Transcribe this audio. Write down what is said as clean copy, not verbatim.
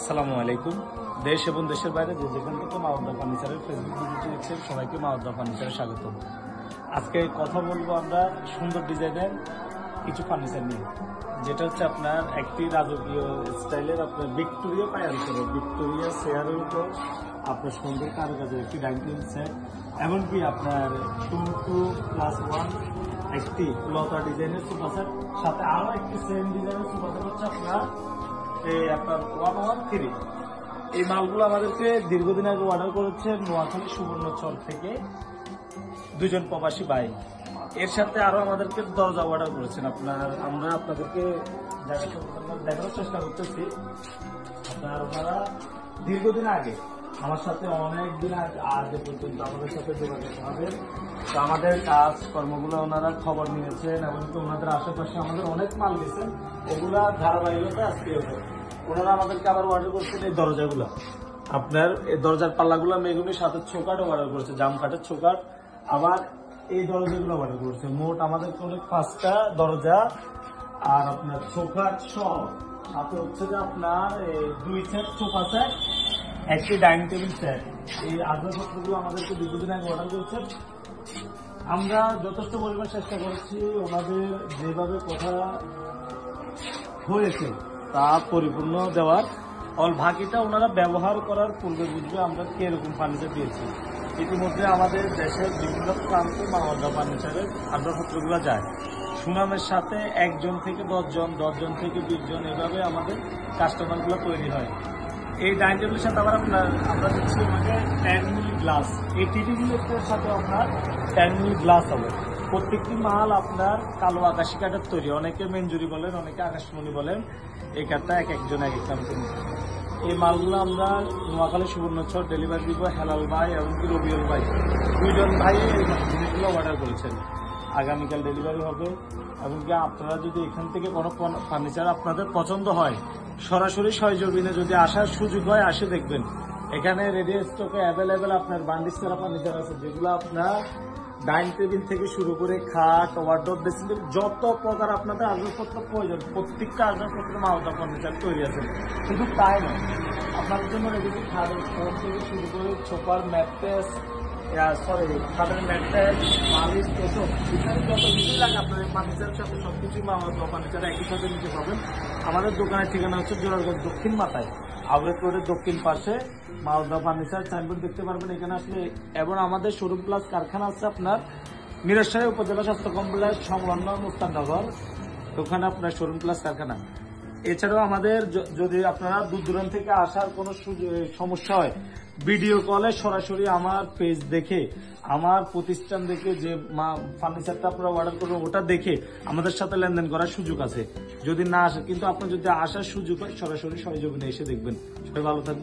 আসসালামু আলাইকুম। দেশ এবং দেশের বাইরে যে যেখান থেকে মাওদা ফার্নিচারের ফেসবুক ভিডিওটি দেখছেন সবাইকে মাওদা ফার্নিচারে স্বাগত। আজকে কথা বলবো আমরা সুন্দর ডিজাইনের কিছু ফার্নিচার নিয়ে, যেটা হচ্ছে আপনার একটি রাজকীয় স্টাইলের আপনার ভিক্টোরিয়া পায়ার উপর, ভিক্টোরিয়া চেয়ারের উপর আপনার সুন্দর কারুকাজের একটি ডাইনিং সেট, এমনকি আপনার 2+1 একটি লতা ডিজাইনের সোফা সেট, সাথে আরো একটি সেম ডিজাইনের সোফা সেট হচ্ছে আপনার 113। এই মালগুলো আমাদেরকে দীর্ঘদিন আগে অর্ডার করেছেন নোয়াখালী সুবর্ণচর থেকে দুজন প্রবাসী ভাই। এর সাথে আরো আমাদেরকে দরজা অর্ডার করেছেন। আমরা আপনাদেরকে দেখানোর চেষ্টা করতেছি। ওনারা দীর্ঘদিন আগে আমার সাথে অনেকদিন আগে পর্যন্ত আমাদের সাথে যোগাযোগ হবে, তো আমাদের কাজ কর্মগুলো ওনারা খবর নিয়েছেন এবং ওনাদের আশেপাশে আমাদের অনেক মাল গেছেন, ওগুলা ধারাবাহিকতা আজকে ওনারা আমাদেরকে আবার অর্ডার করছেন এই দরজাগুলো। আপনার এই দরজার পাল্লাগুলো মেগুনির সাথে ছোকাটও অর্ডার করেছে, জাম কাঠের ছোকাট, আবার এই দরজাগুলো অর্ডার করেছে। মোট আমাদের অনেক 5টা দরজা আর আপনার ছোকাট সহ, সাথে হচ্ছে যে আপনার 2 সেট সোফা সেট, একটি ডাইনিং টেবিল সেট। এই আসবাবপত্রগুলো আমাদেরকে দীর্ঘদিন আগে অর্ডার করেছে। আমরা যথেষ্ট পরিমাণ চেষ্টা করেছি ওনাদের যেভাবে কথা হয়েছে তা পরিপূর্ণ দেওয়ার। বাকিটা ওনারা ব্যবহার করার পূর্বে বুঝবে আমরা কিরকম ফার্নিচার দিয়েছি। ইতিমধ্যে আমাদের দেশের বিভিন্ন প্রান্তে মাওদা ফার্নিচারের আসবাবপত্রগুলো যায়। সুনামের সাথে 1 জন থেকে 10 জন, 10 জন থেকে 20 জন, এভাবে আমাদের কাস্টমারগুলো তৈরি হয়। এই ডাইনিং টেবিলের সাথে আবার আমরা দিচ্ছি আমাকে 10 মিলি গ্লাস। এই টিভিগুলোর সাথে আপনার 10 মিলি গ্লাস হবে। প্রত্যেকটি মাল আপনার কালো আকাশি কাঠের তৈরি, অনেকে মেঞ্জুরি বলেন, অনেকে আকাশমণি বলেন। এই কাঠটা এক একজন এক এক নামে। এই মালগুলো আমরা নোয়াখালী সুবর্ণচর ডেলিভারি দিব হেলাল ভাই এবং রবিউল ভাই, 2 জন ভাই এই জিনিসগুলো অর্ডার করেছেন। আগামীকাল ডেলিভারি হবে। এবং আপনারা যদি এখান থেকে কোনো ফার্নিচার আপনাদের পছন্দ হয়, সরাসরি সহযোগিনে যদি আসার সুযোগ হয় আসে দেখবেন। এখানে রেডি স্টকে অ্যাভেলেবেল আপনার বান্ডিস করা ফার্নিচার আছে, যেগুলো আপনার ডাইনিং টেবিল থেকে শুরু করে খাট, ওয়ার্ডরোব, ড্রেসিং টেবিল, যত প্রকার আপনাদের আসবাবপত্র প্রয়োজন প্রত্যেকটা আসবাবপত্র মাওদা ফার্নিচার তৈরি আছে। শুধু তাই নয়, আপনাদের জন্য রেডি খাটের থেকে শুরু করে সোফার ম্যাট্রেস, খাটের ম্যাট্রেস, মালিশ, তোষক, ইত্যাদি যত কিছুই লাগে আপনার ফার্নিচারের সাথে সবকিছুই মাওদা ফার্নিচার একই সাথে নিতে পাবেন। আমাদের দোকানের ঠিকানা হচ্ছে জোরারগঞ্জ দক্ষিণ মাথায়, আউটলেট রোডের দক্ষিণ পাশে মাওদা ফার্নিচার সাইনবোর্ড দেখতে পারবেন এখানে আসলে। এবং আমাদের শোরুম প্লাস কারখানা আছে আপনার মিরসরাই উপজেলা স্বাস্থ্য কমপ্লেক্স সংলগ্ন মুস্তাননগর, ওখানে আপনার শোরুম প্লাস কারখানা। এছাড়াও আমাদের যদি আপনারা দূর দূরান্ত থেকে আসার কোনো সমস্যা হয়, ভিডিও কলে সরাসরি আমার পেজ দেখে, আমার প্রতিষ্ঠান দেখে যে ফার্নিচারটা আপনারা অর্ডার করবেন ওটা দেখে আমাদের সাথে লেনদেন করার সুযোগ আছে। যদি না আসে, কিন্তু আপনার যদি আসার সুযোগ হয় সরাসরি সহযোগিতা এসে দেখবেন। সবাই ভালো থাকবেন।